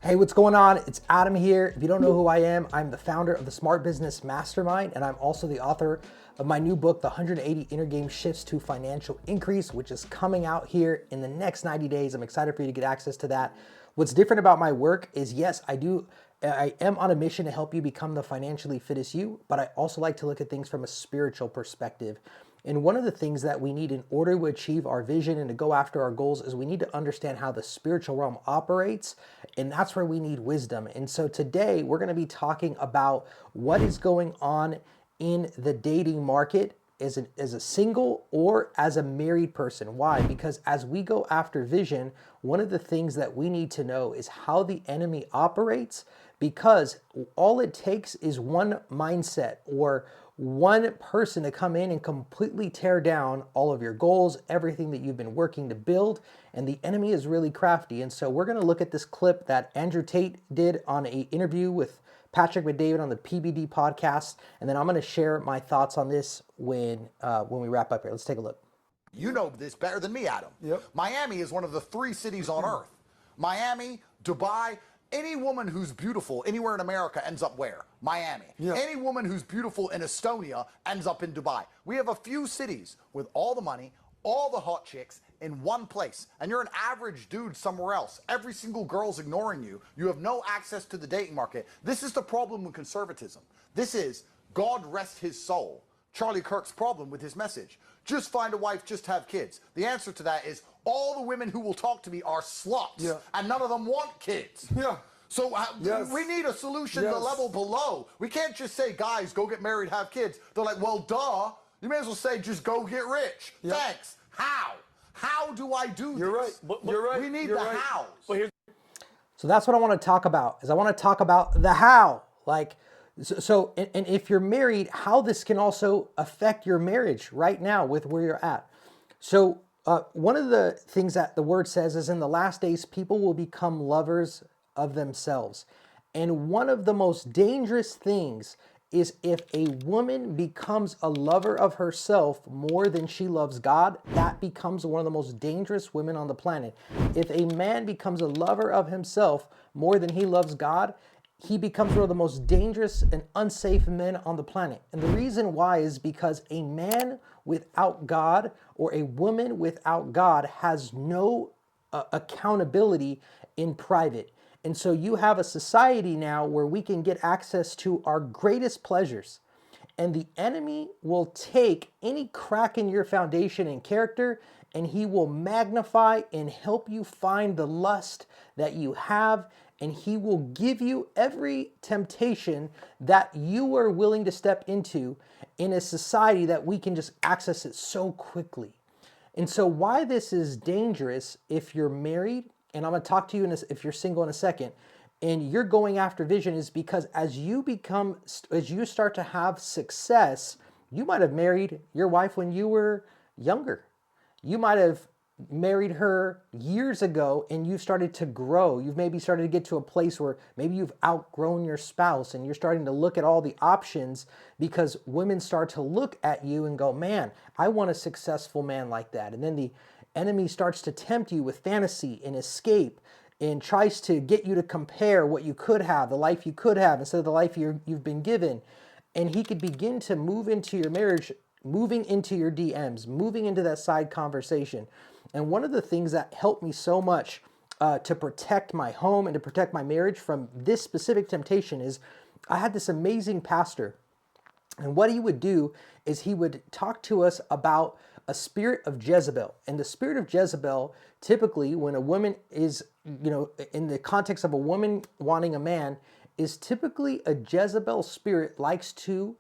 Hey, what's going on? It's Adam here. If you don't know who I am, I'm the founder of the Smart Business Mastermind, and I'm also the author of my new book, The 180 Inner Game Shifts to Financial Increase, which is coming out here in the next 90 days. I'm excited for you to get access to that. What's different about my work is, yes, I am on a mission to help you become the financially fittest you, but I also like to look at things from a spiritual perspective. And one of the things that we need in order to achieve our vision and to go after our goals is we need to understand how the spiritual realm operates, and that's where we need wisdom. And so today we're going to be talking about what is going on in the dating market as a single or as a married person. Why? Because as we go after vision, one of the things that we need to know is how the enemy operates, because all it takes is one mindset or one person to come in and completely tear down all of your goals, everything that you've been working to build, and the enemy is really crafty. And so we're going to look at this clip that Andrew Tate did on an interview with Patrick McDavid on the PBD Podcast, and then I'm going to share my thoughts on this when we wrap up here. Let's take a look. You know this better than me, Adam. Yep. Miami is one of the 3 cities on earth. Miami, Dubai, any woman who's beautiful anywhere in America ends up where? Miami. Yeah. Any woman who's beautiful in Estonia ends up in Dubai. We have a few cities with all the money, all the hot chicks in one place, and you're an average dude somewhere else. Every single girl's ignoring you. You have no access to the dating market. This is the problem with conservatism. This is, God rest his soul, Charlie Kirk's problem with his message. Just find a wife, just have kids. The answer to that is all the women who will talk to me are sluts, and none of them want kids. Yeah. So we need a solution to the level below. We can't just say, guys, go get married, have kids. They're like, well, duh. You may as well say, just go get rich. Yeah. Thanks. How? How do I do this? You're right. You're right. We need You're the right. hows. So that's what I want to talk about, is I want to talk about the how. And if you're married, how this can also affect your marriage right now with where you're at. So one of the things that the word says is, in the last days, people will become lovers of themselves. And one of the most dangerous things is if a woman becomes a lover of herself more than she loves God, that becomes one of the most dangerous women on the planet. If a man becomes a lover of himself more than he loves God, he becomes one of the most dangerous and unsafe men on the planet. And the reason why is because a man without God or a woman without God has no accountability in private. And so you have a society now where we can get access to our greatest pleasures, and the enemy will take any crack in your foundation and character, and he will magnify and help you find the lust that you have, and he will give you every temptation that you are willing to step into in a society that we can just access it so quickly. And so why this is dangerous if you're married, and I'm going to talk to you if you're single in a second, and you're going after vision, is because as you start to have success, you might have married your wife when you were younger. You might have married her years ago and you started to grow. You've maybe started to get to a place where maybe you've outgrown your spouse and you're starting to look at all the options, because women start to look at you and go, man, I want a successful man like that. And then the enemy starts to tempt you with fantasy and escape and tries to get you to compare what you could have, the life you could have, instead of the life you've been given. And he could begin to move into your marriage, moving into your DMs, moving into that side conversation. And one of the things that helped me so much to protect my home and to protect my marriage from this specific temptation is I had this amazing pastor. And what he would do is he would talk to us about a spirit of Jezebel. And the spirit of Jezebel, typically when a woman is, in the context of a woman wanting a man, is typically a Jezebel spirit likes to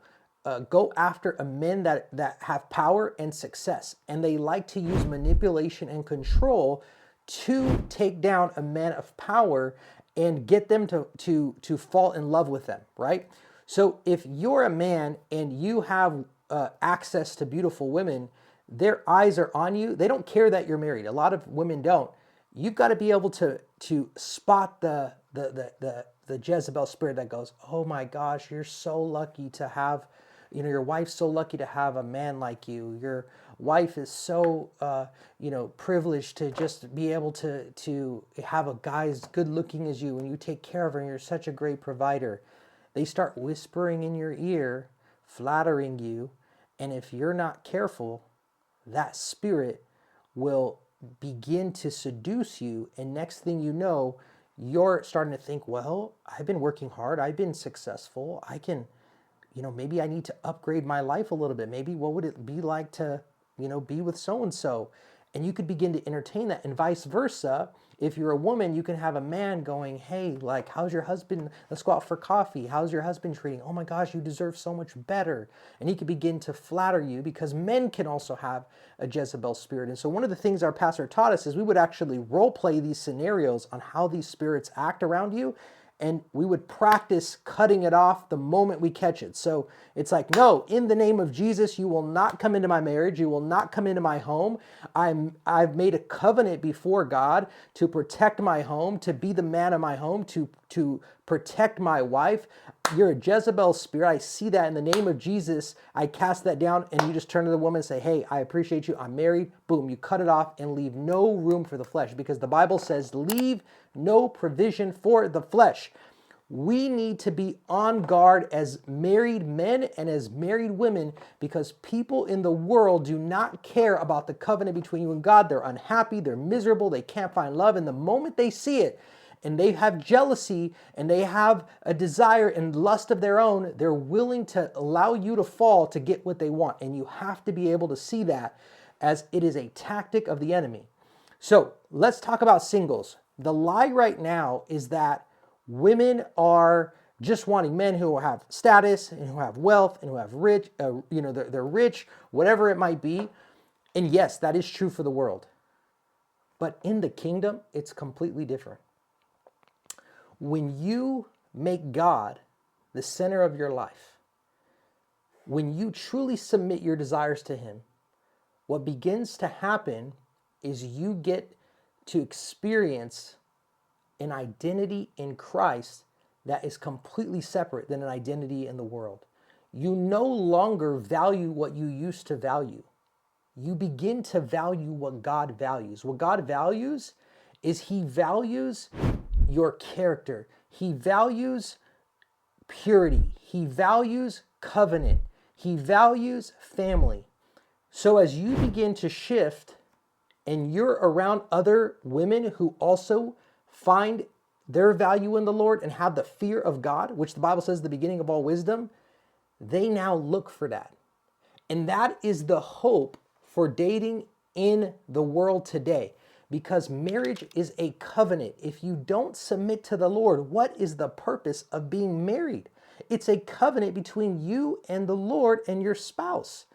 go after a men that have power and success. And they like to use manipulation and control to take down a man of power and get them to fall in love with them, right? So if you're a man and you have access to beautiful women, their eyes are on you. They don't care that you're married. A lot of women don't. You've got to be able to spot the Jezebel spirit that goes, oh my gosh, you're so lucky to have, your wife's so lucky to have a man like you. Your wife is so, privileged to just be able to have a guy as good looking as you and you take care of her and you're such a great provider. They start whispering in your ear, flattering you. And if you're not careful, that spirit will begin to seduce you. And next thing you know, you're starting to think, well, I've been working hard. I've been successful. I can, maybe I need to upgrade my life a little bit. Maybe what would it be like to, be with so-and-so? And you could begin to entertain that, and vice versa. If you're a woman, you can have a man going, hey, like, how's your husband? Let's go out for coffee. How's your husband treating? Oh my gosh, you deserve so much better. And he could begin to flatter you, because men can also have a Jezebel spirit. And so one of the things our pastor taught us is we would actually role play these scenarios on how these spirits act around you. And we would practice cutting it off the moment we catch it. So it's like, no, in the name of Jesus, you will not come into my marriage. You will not come into my home. I've made a covenant before God to protect my home, to be the man of my home, to protect my wife. You're a Jezebel spirit. I see that in the name of Jesus. I cast that down, and you just turn to the woman and say, hey, I appreciate you. I'm married. Boom, you cut it off and leave no room for the flesh, because the Bible says, leave no provision for the flesh. We need to be on guard as married men and as married women, because people in the world do not care about the covenant between you and God. They're unhappy, they're miserable, they can't find love. And the moment they see it, and they have jealousy, and they have a desire and lust of their own, they're willing to allow you to fall to get what they want. And you have to be able to see that, as it is a tactic of the enemy. So let's talk about singles. The lie right now is that women are just wanting men who have status and who have wealth and who have rich, they're rich, whatever it might be. And yes, that is true for the world. But in the kingdom, it's completely different. When you make God the center of your life, when you truly submit your desires to Him, what begins to happen is you get to experience an identity in Christ that is completely separate than an identity in the world. You no longer value what you used to value. You begin to value what God values. What God values is He values your character. He values purity. He values covenant. He values family. So as you begin to shift and you're around other women who also find their value in the Lord and have the fear of God, which the Bible says is the beginning of all wisdom, they now look for that. And that is the hope for dating in the world today, because marriage is a covenant. If you don't submit to the Lord, what is the purpose of being married? It's a covenant between you and the Lord and your spouse.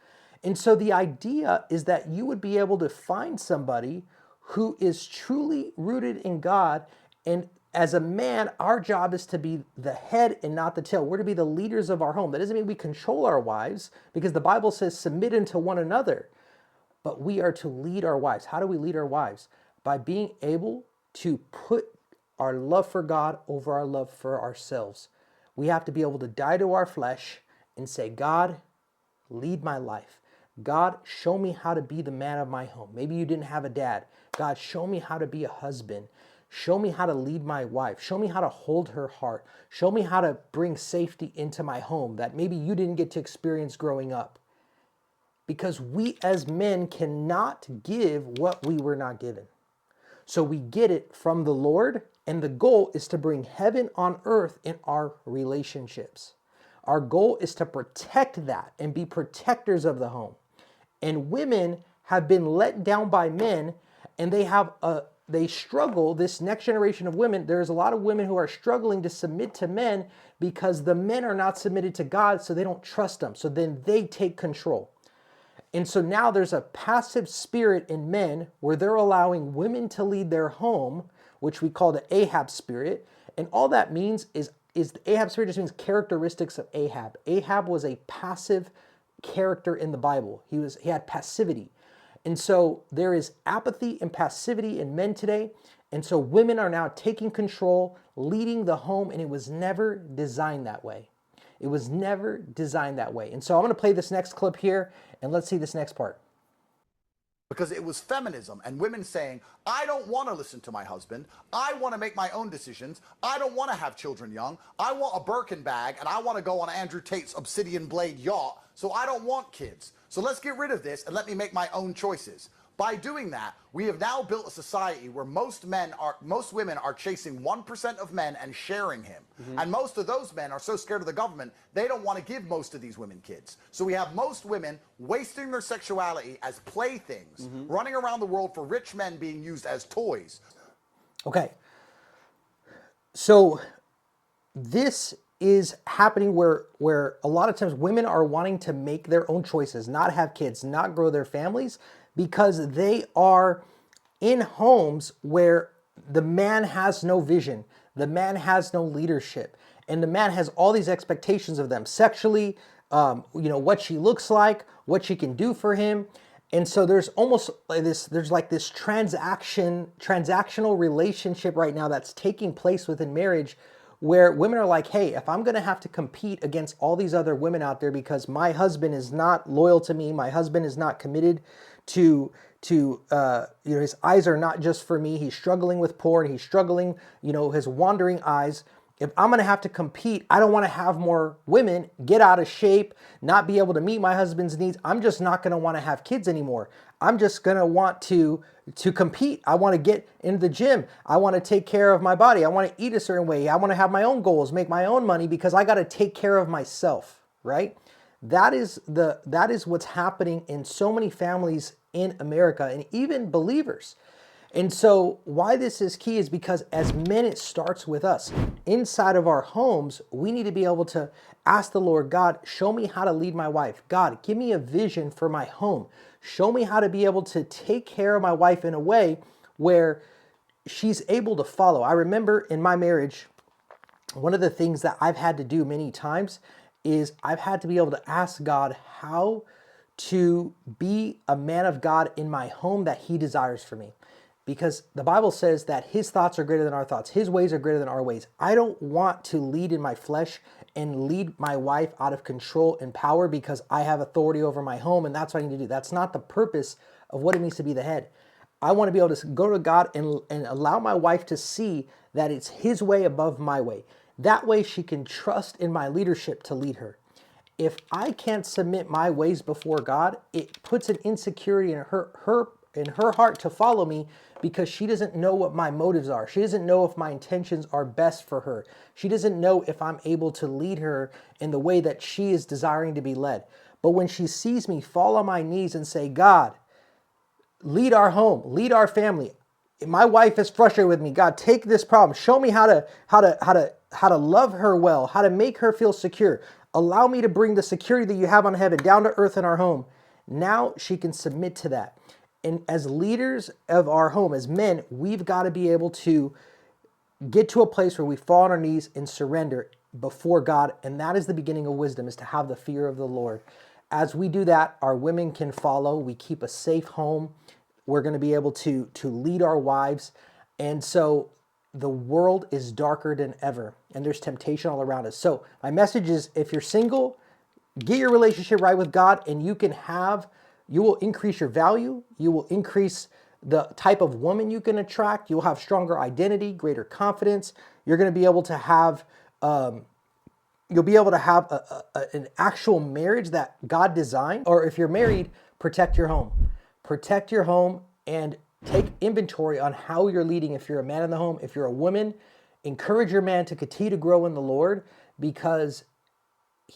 And so the idea is that you would be able to find somebody who is truly rooted in God. And as a man, our job is to be the head and not the tail. We're to be the leaders of our home. That doesn't mean we control our wives, because the Bible says submit unto one another. But we are to lead our wives. How do we lead our wives? By being able to put our love for God over our love for ourselves. We have to be able to die to our flesh and say, God, lead my life. God, show me how to be the man of my home. Maybe you didn't have a dad. God, show me how to be a husband. Show me how to lead my wife. Show me how to hold her heart. Show me how to bring safety into my home that maybe you didn't get to experience growing up. Because we as men cannot give what we were not given. So we get it from the Lord, and the goal is to bring heaven on earth in our relationships. Our goal is to protect that and be protectors of the home. And women have been let down by men, and they struggle. This next generation of women, there's a lot of women who are struggling to submit to men because the men are not submitted to God, so they don't trust them. So then they take control. And so now there's a passive spirit in men where they're allowing women to lead their home, which we call the Ahab spirit. And all that means is the Ahab spirit just means characteristics of Ahab. Ahab was a passive character in the Bible. He had passivity. And so there is apathy and passivity in men today. And so women are now taking control, leading the home, and it was never designed that way. It was never designed that way. And so I'm going to play this next clip here, and let's see this next part. because it was feminism and women saying, I don't want to listen to my husband. I want to make my own decisions. I don't want to have children young. I want a Birkin bag and I want to go on Andrew Tate's Obsidian Blade yacht. So I don't want kids. So let's get rid of this and let me make my own choices. By doing that, we have now built a society where most women are chasing 1% of men and sharing him. And most of those men are so scared of the government, they don't want to give most of these women kids. So we have most women wasting their sexuality as playthings, running around the world for rich men being used as toys. Okay. So this is happening where a lot of times women are wanting to make their own choices, not have kids, not grow their families, because they are in homes where the man has no vision, the man has no leadership, and the man has all these expectations of them sexually, what she looks like, what she can do for him. And so there's almost like this transactional relationship right now that's taking place within marriage, where women are like, hey, if I'm going to have to compete against all these other women out there because my husband is not loyal to me, my husband is not committed to his eyes are not just for me, he's struggling with porn, he's struggling, his wandering eyes. If I'm going to have to compete, I don't want to have more women get out of shape, not be able to meet my husband's needs. I'm just not going to want to have kids anymore. I'm just going to want to compete. I want to get into the gym. I want to take care of my body. I want to eat a certain way. I want to have my own goals, make my own money because I got to take care of myself, right? That is what's happening in so many families in America and even believers. And so why this is key is because as men, it starts with us. Inside of our homes, we need to be able to ask the Lord, God, show me how to lead my wife. God, give me a vision for my home. Show me how to be able to take care of my wife in a way where she's able to follow. I remember in my marriage, one of the things that I've had to do many times is I've had to be able to ask God how to be a man of God in my home that he desires for me. Because the Bible says that his thoughts are greater than our thoughts. His ways are greater than our ways. I don't want to lead in my flesh and lead my wife out of control and power because I have authority over my home and that's what I need to do. That's not the purpose of what it means to be the head. I want to be able to go to God and allow my wife to see that it's his way above my way. That way she can trust in my leadership to lead her. If I can't submit my ways before God, it puts an insecurity in her heart to follow me because she doesn't know what my motives are. She doesn't know if my intentions are best for her. She doesn't know if I'm able to lead her in the way that she is desiring to be led. But when she sees me fall on my knees and say, God, lead our home, lead our family. My wife is frustrated with me. God, take this problem. Show me how to love her well, how to make her feel secure. Allow me to bring the security that you have on heaven down to earth in our home. Now she can submit to that. And as leaders of our home, as men, we've got to be able to get to a place where we fall on our knees and surrender before God. And that is the beginning of wisdom, is to have the fear of the Lord. As we do that, our women can follow. We keep a safe home. We're going to be able to lead our wives. And so the world is darker than ever. And there's temptation all around us. So my message is, if you're single, get your relationship right with God and you will increase your value. You will increase the type of woman you can attract. You'll have stronger identity, greater confidence. You're going to be able to have, an actual marriage that God designed. Or if you're married, protect your home. Protect your home and take inventory on how you're leading. If you're a man in the home, if you're a woman, encourage your man to continue to grow in the Lord, because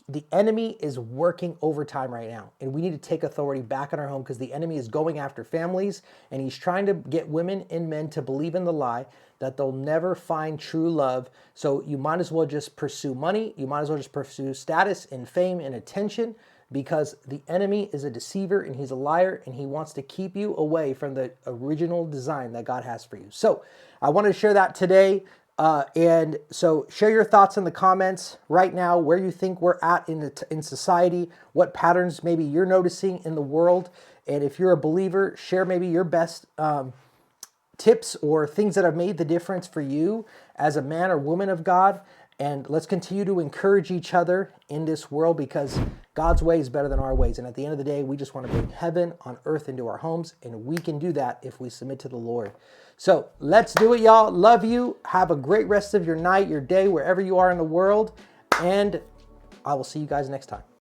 the enemy is working overtime right now, and we need to take authority back in our home, because the enemy is going after families and he's trying to get women and men to believe in the lie that they'll never find true love. So you might as well just pursue money. You might as well just pursue status and fame and attention, because the enemy is a deceiver and he's a liar and he wants to keep you away from the original design that God has for you. So I wanted to share that today. And so share your thoughts in the comments right now, where you think we're at in society, what patterns maybe you're noticing in the world. And if you're a believer, share maybe your best tips or things that have made the difference for you as a man or woman of God. And let's continue to encourage each other in this world, because God's way is better than our ways. And at the end of the day, we just want to bring heaven on earth into our homes. And we can do that if we submit to the Lord. So let's do it, y'all. Love you. Have a great rest of your night, your day, wherever you are in the world. And I will see you guys next time.